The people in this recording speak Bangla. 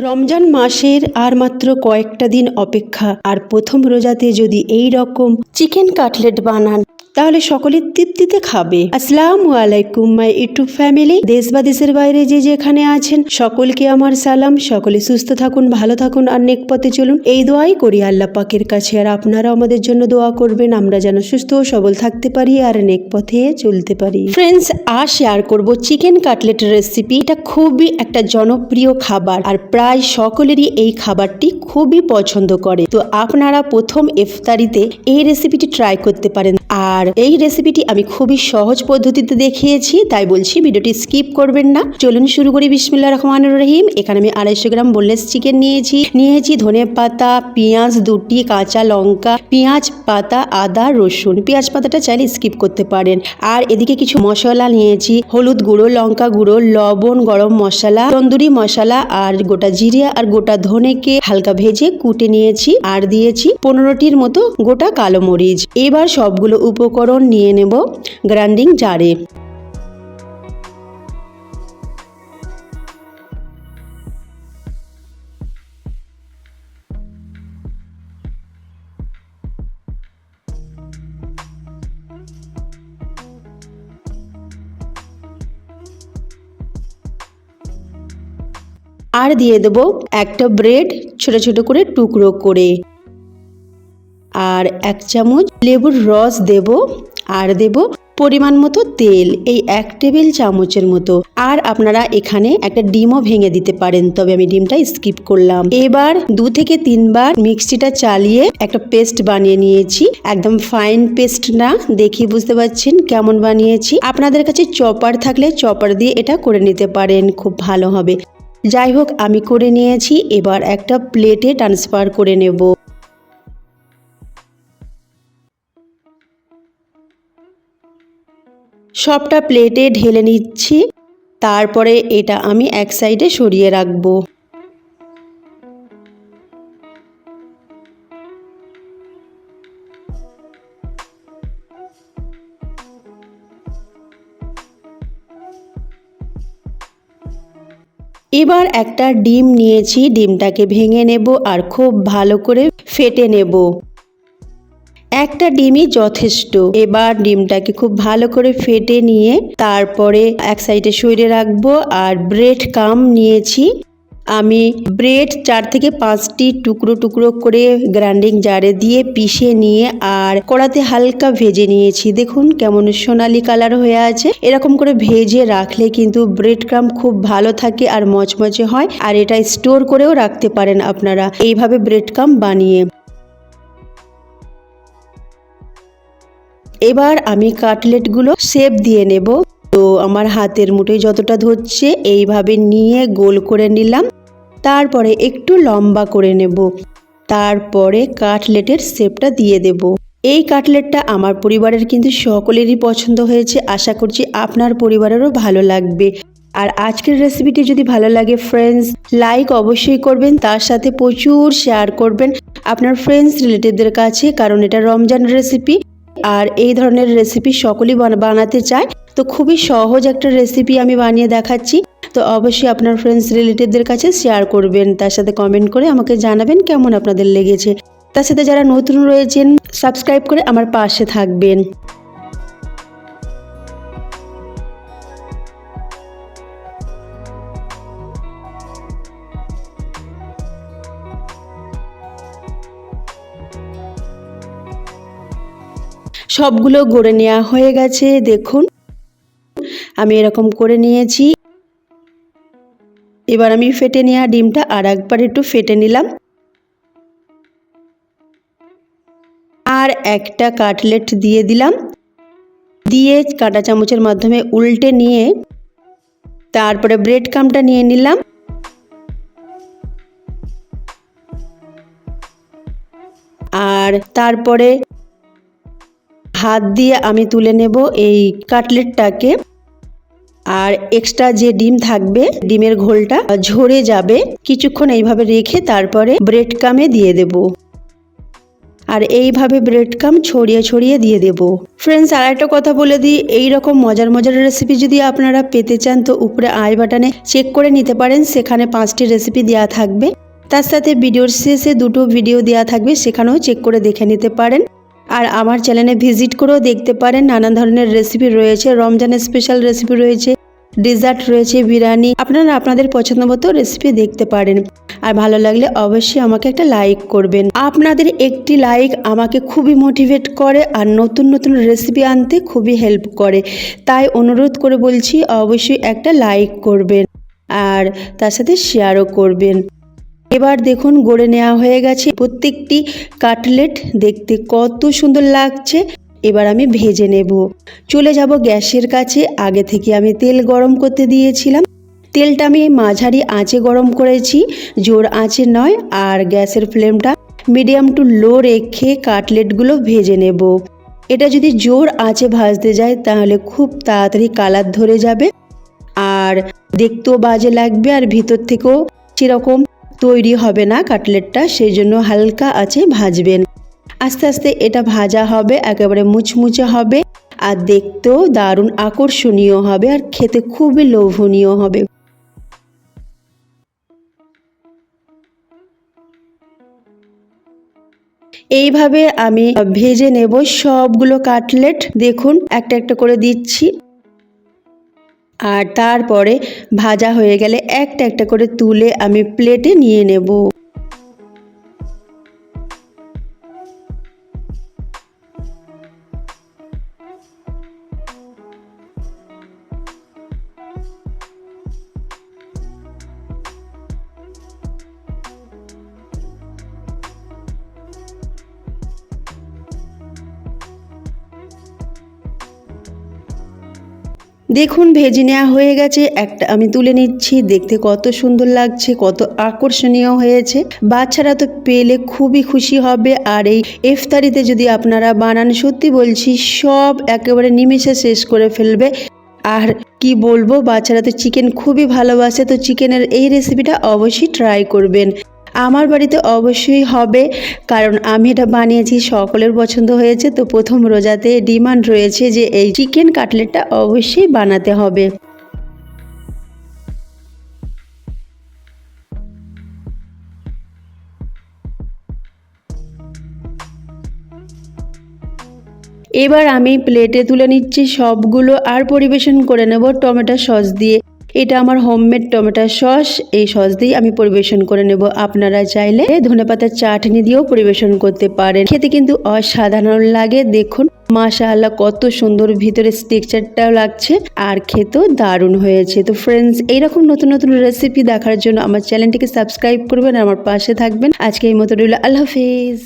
রমজান মাসের আর মাত্র কয়েকটা দিন অপেক্ষা, আর প্রথম রোজাতে যদি এই রকম চিকেন কাটলেট বানান তাহলে সকলে তৃপ্তিতে খাবে। আসসালামু আলাইকুম মাই ইউটিউব ফ্যামিলি। দেশ বা দেশের বাইরে যে যেখানে আছেন সকলকে আমার সালাম। সকলে সুস্থ থাকুন, ভালো থাকুন আর নেক পথে চলুন, এই দোয়াই করি আল্লাহ পাকের কাছে। আর আপনারা আমাদের জন্য দোয়া করবেন, আমরা যেন সুস্থ ও সবল থাকতে পারি আর নেক পথে চলতে পারি। ফ্রেন্ডস, আজ শেয়ার করব চিকেন কাটলেটের রেসিপি। এটা খুবই একটা জনপ্রিয় খাবার আর প্রায় সকলেরই এই খাবারটি খুবই পছন্দ করে। তো আপনারা প্রথম ইফতারিতে এই রেসিপিটি ট্রাই করতে পারেন। আর এই রেসিপিটি আমি খুবই সহজ পদ্ধতিতে দেখিয়েছি, তাই বলছি ভিডিওটি স্কিপ করবেন না। চলুন শুরু করি। বিসমিল্লাহির রহমানির রহিম। এখানে আমি 250 গ্রাম বোনলেস চিকেন নিয়েছি ধনে পাতা, পেঁয়াজ 2টি, কাঁচা লঙ্কা, পেঁয়াজ পাতা, আদা, রসুন। পেঁয়াজ পাতাটা চাইলে স্কিপ করতে পারেন। আর এদিকে কিছু মশলা নিয়েছি, হলুদ গুঁড়ো, লঙ্কা গুঁড়ো, লবণ, গরম মশলা, তন্দুরি মশলা আর গোটা জিরে আর গোটা ধনেকে হালকা ভেজে কুটে নিয়েছি। আর দিয়েছি 15টির মতো গোটা কালো মরিচ। এবার সবগুলো উপকরণ নিয়ে নেব গ্রাইন্ডিং জারে। আর দিয়ে দেব একটা ব্রেড ছোট ছোট করে টুকরো করে, আর 1 চামচ লেবুর রস দেব, আর দেব পরিমাণ মতো তেল, এই 1 টেবিল চামচের মতো। আর আপনারা এখানে একটা ডিমও ভেঙে দিতে পারেন, তবে আমি ডিমটা স্কিপ করলাম। এবার 2 থেকে 3 বার মিক্সিটা চালিয়ে একটা পেস্ট বানিয়ে নিয়েছি। একদম ফাইন পেস্ট না, দেখি বুঝতে পারছেন কেমন বানিয়েছি। আপনাদের কাছে চপার থাকলে চপার দিয়ে এটা করে নিতে পারেন, খুব ভালো হবে। যাই হোক, আমি করে নিয়েছি। এবার একটা প্লেটে ট্রান্সফার করে নেব। সবটা প্লেটে ঢেলে নিচ্ছি, তারপরে এটা আমি এক সাইডে সরিয়ে রাখবো। এবার একটা ডিম নিয়েছি, ডিমটাকে ভেঙে নেব আর খুব ভালো করে ফেটে নেব। একটা ডিমই যথেষ্ট। এবার ডিমটাকে খুব ভালো করে ফেটে নিয়ে তারপরে এক সাইডে সরিয়ে রাখবো। আর ব্রেড কাম নিয়েছি আমি, ব্রেড 4 থেকে 5টি টুকরো টুকরো করে গ্রাইন্ডিং জারে দিয়ে পিষে নিয়ে আর কড়াতে হালকা ভেজে নিয়েছি। দেখুন কেমন সোনালি কালার হয়ে আছে। এরকম করে ভেজে রাখলে কিন্তু ব্রেড ক্রাম খুব ভালো থাকে আর মচমচে হয়। আর এটা স্টোর করেও রাখতে পারেন আপনারা এইভাবে ব্রেড ক্রাম বানিয়ে। এবার আমি কাটলেটগুলো শেপ দিয়ে নেব। তো আমার হাতের মুঠোয় যতটা ধরছে এইভাবে নিয়ে গোল করে নিলাম, তারপরে একটু লম্বা করে নেব, তারপরে কাটলেটের শেপটা দিয়ে দেব। এই কাটলেটটা আমার পরিবারের কিন্তু সকলেরই পছন্দ হয়েছে, আশা করছি আপনার পরিবারেরও ভালো লাগবে। আর আজকের রেসিপিটি যদি ভালো লাগে ফ্রেন্ডস, লাইক অবশ্যই করবেন, তার সাথে প্রচুর শেয়ার করবেন আপনার ফ্রেন্ডস রিলেটিভদের কাছে, কারণ এটা রমজান রেসিপি আর এই ধরনের রেসিপি সকলেই বানাতে চায়। তো খুবই সহজ একটা রেসিপি আমি বানিয়ে দেখাচ্ছি। তো অবশ্যই আপনার ফ্রেন্ডস রিলেটিভদের কাছে শেয়ার করবেন, তার সাথে কমেন্ট করে আমাকে জানাবেন কেমন আপনাদের লেগেছে। তার সাথে যারা নতুন রয়েছেন সাবস্ক্রাইব করে আমার পাশে থাকবেন। সবগুলো গড়ে নেওয়া হয়ে গেছে, দেখুন আমি এরকম করে নিয়েছি। এবার আমি ফেটে নেওয়া ডিমটা আর একবার একটু ফেটে নিলাম। আর একটা কাটলেট দিয়ে দিলাম, দিয়ে কাঁটা চামচের মাধ্যমে উল্টে নিয়ে তারপরে ব্রেড ক্রাম্বটা নিয়ে নিলাম। আর তারপরে হাত দিয়ে আমি তুলে নেব এই কাটলেটটাকে। আর এক্সট্রা যে ডিম থাকবে, ডিমের ঘোলটা ঝরে যাবে। কিছুক্ষণ এইভাবে রেখে তারপরে ব্রেড ক্রাম্বে দিয়ে দেব। আর এইভাবে ব্রেড ক্রাম্ব ছড়িয়ে ছড়িয়ে দিয়ে দেব। ফ্রেন্ডস, আর একটা কথা বলে দিই, এই রকম মজার মজার রেসিপি যদি আপনারা পেতে চান তো উপরে আই বাটনে চেক করে নিতে পারেন, সেখানে 5টি রেসিপি দেওয়া থাকবে। তার সাথে ভিডিওর শেষে 2টো ভিডিও দেওয়া থাকবে, সেখানেও চেক করে দেখে নিতে পারেন। আর আমার চ্যানেলে ভিজিট করেও দেখতে পারেন, নানান ধরনের রেসিপি রয়েছে, রমজানের স্পেশাল রেসিপি রয়েছে, ডেজার্ট রয়েছে, বিরিয়ানি, আপনারা আপনাদের পছন্দ মতো রেসিপি দেখতে পারেন। আর ভালো লাগলে অবশ্যই আমাকে একটা লাইক করবেন। আপনাদের একটি লাইক আমাকে খুবই মোটিভেট করে আর নতুন নতুন রেসিপি আনতে খুবই হেল্প করে। তাই অনুরোধ করে বলছি, অবশ্যই একটা লাইক করবেন আর তার সাথে শেয়ারও করবেন। এবার দেখুন গড়ে নেওয়া হয়ে গেছে প্রত্যেকটি কাটলেট, দেখতে কত সুন্দর লাগছে। এবার আমি ভেজে নেব। চলে যাব গ্যাসের কাছে। আগে থেকে আমি তেল গরম করতে দিয়েছিলাম। তেলটা আমি মাঝারি আঁচে গরম করেছি, জোর আঁচে নয়। আর গ্যাসের ফ্লেমটা মিডিয়াম টু লো রেখে কাটলেটগুলো ভেজে নেব। এটা যদি জোর আঁচে ভাজতে যায় তাহলে খুব তাড়াতাড়ি কালার ধরে যাবে আর দেখতেও বাজে লাগবে, আর ভিতর থেকেও সেরকম তৈরি হবে না কাটলেটটা। সেই জন্য হালকা আঁচে ভাজবেন। আস্তে আস্তে এটা ভাজা হবে, একেবারে মুচমুচে হবে আর দেখতেও দারুণ আকর্ষণীয় হবে আর খেতে খুবই লোভনীয় হবে। এইভাবে আমি ভেজে নেব সবগুলো কাটলেট। দেখুন একটা একটা করে দিচ্ছি, আর তারপরে ভাজা হয়ে গেলে একটা একটা করে তুলে আমি প্লেটে নিয়ে নেব। দেখুন ভেজে নেওয়া হয়ে গেছে, একটা আমি তুলে নিচ্ছি। দেখতে কত সুন্দর লাগছে, কত আকর্ষণীয় হয়েছে। বাচ্চারা তো পেলে খুবই খুশি হবে। আর এই ইফতারিতে যদি আপনারা বানান, সত্যি বলছি সব একেবারে নিমেষে শেষ করে ফেলবে। আর কি বলবো, বাচ্চারা তো চিকেন খুবই ভালোবাসে, তো চিকেনের এই রেসিপিটা অবশ্যই ট্রাই করবেন। আমার বাড়িতে অবশ্যই হবে, কারণ আমি এটা বানিয়েছি, সকলের পছন্দ হয়েছে। তো প্রথম রোজাতে ডিমান্ড রয়েছে যে এই চিকেন কাটলেটটা অবশ্যই বানাতে হবে। এবার আমি প্লেটে তুলে নিচ্ছি সবগুলো আর পরিবেশন করে নেব টমেটো সস দিয়ে। এটা আমার হোমমেড টমেটো সস, এই সস দিয়ে আমি পরিবেশন করে নেব। আপনারা চাইলে ধনেপাতার চাটনি দিয়েও পরিবেশন করতে পারেন, খেতে কিন্তু অসাধারণ লাগে। দেখুন মাশাআল্লাহ কত সুন্দর ভিতরে টেক্সচারটাও লাগছে আর খেতেও দারুণ হয়েছে। তো ফ্রেন্ডস, এইরকম নতুন নতুন রেসিপি দেখার জন্য আমার চ্যানেলটিকে সাবস্ক্রাইব করবেন আর আমার পাশে থাকবেন। আজকে এই মতো রইল, আল্লাহ হাফেজ।